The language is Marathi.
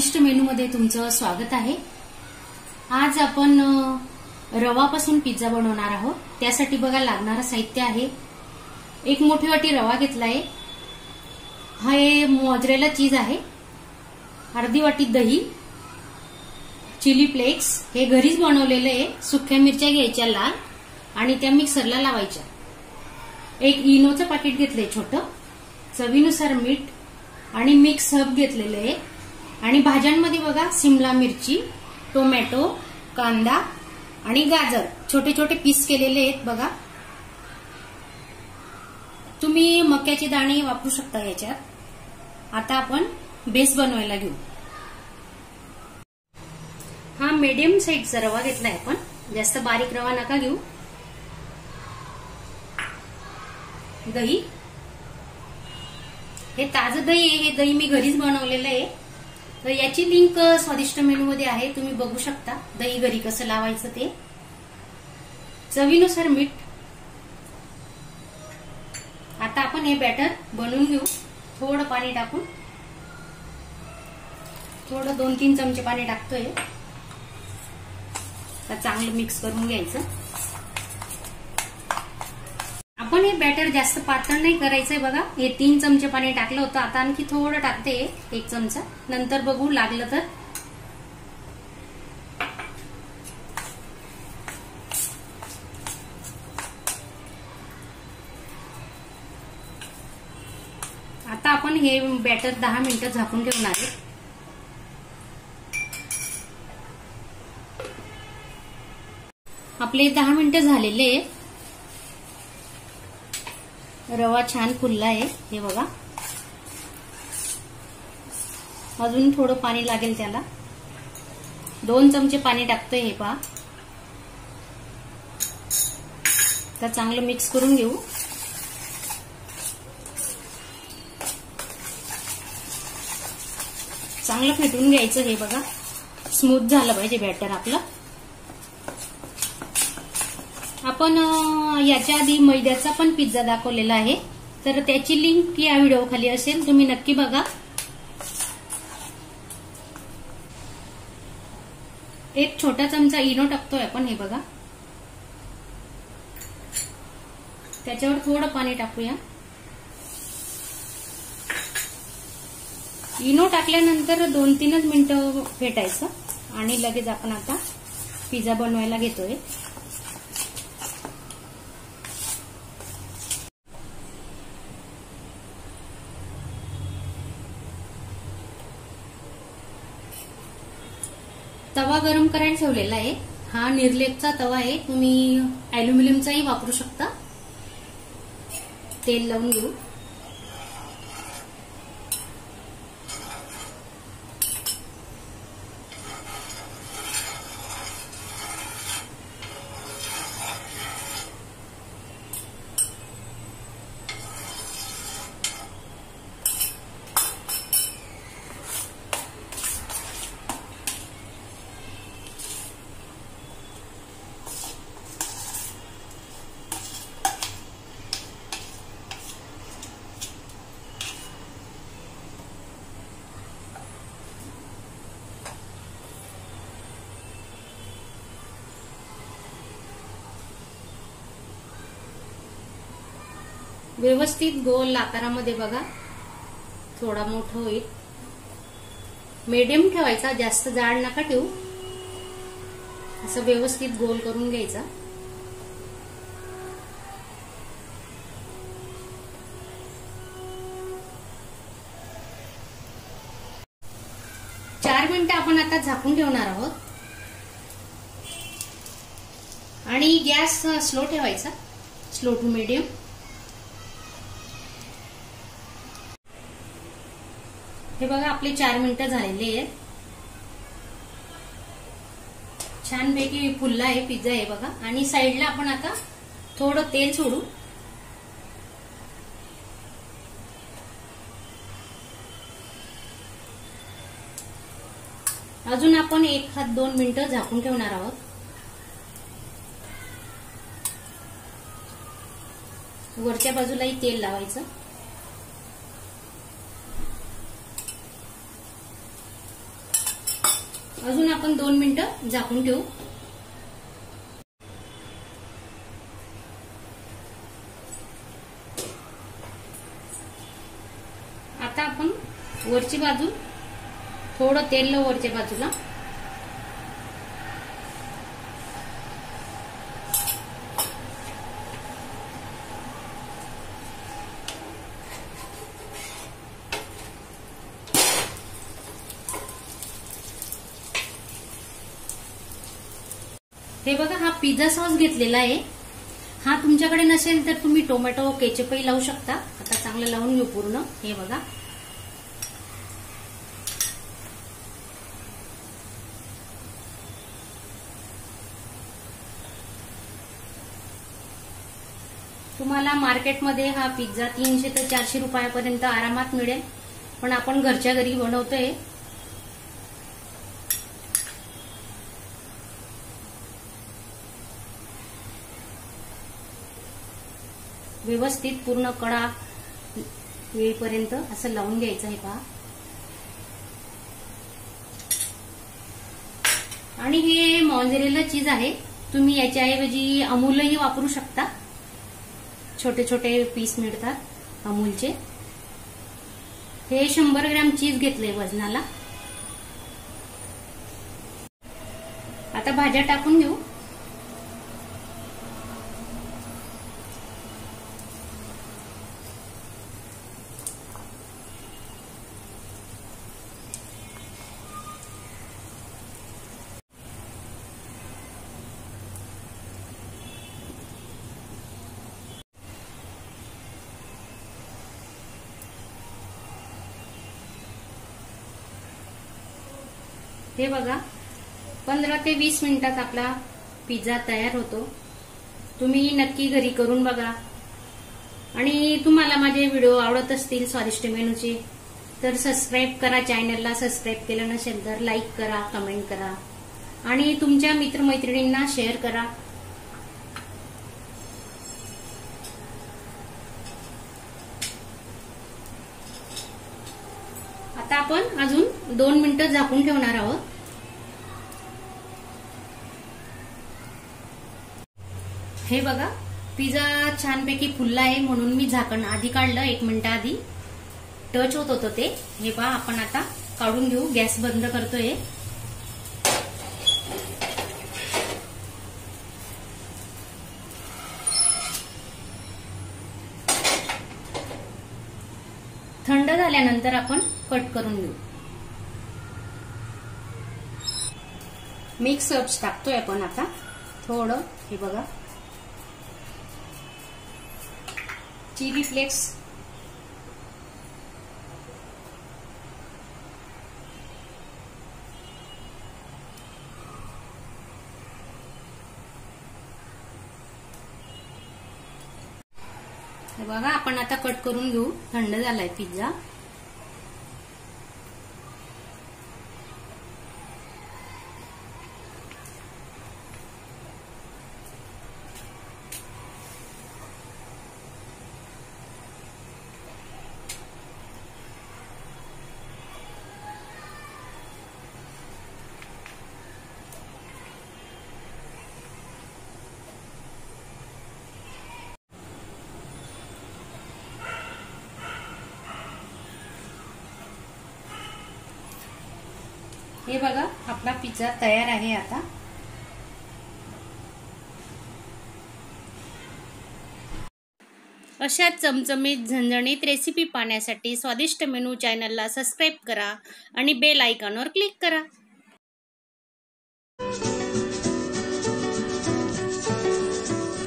स्वादिष्ट मेनू मध्ये तुमचं स्वागत आहे। आज आपण रवापासून पिझ्झा बनवणार आहोत। त्यासाठी बघा लागणारं साहित्य आहे, एक मोठी वाटी रवा घेतलाय, हा मोझरेला चीज आहे, अर्धी वाटी दही, चिली फ्लेक्स हे घरीच बनवलेले आहे, सुक्या मिरच्या घ्यायच्या लाल आणि त्या मिक्सरला लावायच्या, एक इनोचं पाकिट घेतलंय छोटं, चवीनुसार मीठ आणि मिक्स हर्ब घेतलेले आहे। आणि भाज्यांमध्ये बघा सिमला मिरची, टोमॅटो, कांदा आणि गाजर छोटे छोटे पीस केलेले आहेत बघा। तुम्ही मक्याचे दाणे वापरू शकता याच्यात। आता आपण बेस बनवायला घेऊ। हा मीडियम साईजचा रवा घेतलाय आपण, जास्त बारीक रवा नका घेऊ। दही, हे ताजं दही आहे, हे दही मी घरीच बनवलेलं आहे, तर याची लिंक स्वादिष्ट मेनू मध्ये आहे, तुम्ही बघू शकता दही घरी कसं लावायचं ते। चवीनुसार मीठ। आता आपण हे बॅटर बनवून घेऊ, थोडं पाणी टाकून, थोडं 2-3 चमचे पाणी टाकतोय, तर चांगलं मिक्स करून घ्यायचं। आपण हे बॅटर जास्त पातळ नाही करायचंय बघा, हे 3 चमचे पाणी टाकलं होतं, आता आणखी थोडं टाकते 1 चमचा, नंतर बघू लागलं तर। आता आपण हे बॅटर 10 मिनिटं झाकून ठेवणार आहे। आपले 10 मिनिटं झालेले आहे, रवा छान फुलला आहे, हे बघा। अजून थोडं पाणी लागेल त्याला, 2 चमचे पाणी टाकतोय, हे पहा। तर चांगलं मिक्स करून घेऊ। चांगलं फेटून घ्यायचं, हे बघा स्मूथ झालं पाहिजे बॅटर आपलं। आपण याच्या आधी मैद्याचा पण पिझ्झा दाखवलेला आहे, तर त्याची लिंक या व्हिडिओ खाली असेल, तुम्ही नक्की बघा। एक छोटा चमचा इनो टाकतोय आपण, हे बघा। त्याच्यावर थोडं पाणी टाकूया। इनो टाकल्यानंतर 2-3 मिनिटं फेटायचं आणि लगेच आपण आता पिझ्झा बनवायला घेतोय। तवा गरम करायला ठेवलेला आहे, हा निर्लेपचा तवा आहे, तुम्ही अॅल्युमिनियमचाही वापरू शकता। तेल लावून घेऊ। व्यवस्थित गोल आकारामध्ये बघा, थोडा मोठा होईल, मीडियम ठेवायचा, जास्त जाड नका ठेवू, असं व्यवस्थित गोल करून घ्यायचा। चार मिनिटं आपण आता झाकून ठेवणार आहोत आणि गॅस स्लो ठेवायचा, स्लो टू मीडियम। हे बघा आपले 4 मिनिटं झालेले आहेत, छानपैकी फुलला आहे पिझ्झा, हे बघा। आणि साईडला आपण आता थोडं तेल सोडू, अजून आपण 1-2 मिनिटं झाकून ठेवणार आहोत। वरच्या बाजूलाही तेल लावायचं। अजून आपण 2 मिनिटं झाकून ठेवू. आता आपण वरची बाजू थोडं तेल लावू वरच्या बाजूला. हे बघा, हा पिझ्झा सॉस घेतलेला आहे. हा तुमच्याकडे नसेल तर तुम्ही टोमॅटो केचपही लावू शकता. आता चांगलं लावून घेऊ पूर्ण. हे बघा, तुम्हाला मार्केटमध्ये हा पिझ्झा 300 ते 400 रुपयापर्यंत आरामात मिळेल, पण आपण घरच्या घरी बनवतोय. व्यवस्थित पूर्ण कडा येईपर्यंत असं लावून घ्यायचं आहे पहा. आणि हे मॉन्झरेला चीज आहे. तुम्ही याच्याऐवजी अमूलही वापरू शकता. छोटे छोटे पीस मिळतात अमूलचे. हे 100 ग्रॅम चीज घेतलंय वजनाला. आता भाज्या टाकून घेऊ. हे बघा, 15 ते 20 मिनिटात आपला पिझ्झा तयार होतो. तुम्ही नक्की घरी करून बघा. आणि तुम्हाला माझे व्हिडिओ आवडत असतील स्वादिष्ट मेनूचे तर सबस्क्राईब करा चॅनलला. सबस्क्राईब केलं नसेल तर लाईक करा, कमेंट करा आणि तुमच्या मित्रमैत्रिणींना शेअर करा. आता आपण अजून 2 मिनिटं झाकून ठेवणार आहोत. हे बघा, पिझ्झा छानपैकी फुलला आहे म्हणून मी झाकण आधी काढलं. 1 मिनिट आधी टच होत होतं ते. हे पहा, आपण आता काढून घेऊ. गॅस बंद करतोय. थंड झाल्यानंतर आपण कट करून घेऊ. मिक्स हर्ब्स टाकतोय आपण आता थोडं. हे बघा, चिली फ्लेक्स, हे बघा, आपण आता कट करून घेऊ. थंड झालाय पिझ्झा. हे बघा, आपला पिझ्झा तयार आहे. आता अशा चमचमीत झणझणीत रेसिपी पाहण्यासाठी स्वादिष्ट मेनू चॅनलला सबस्क्राईब करा आणि बेल आयकॉनवर क्लिक करा.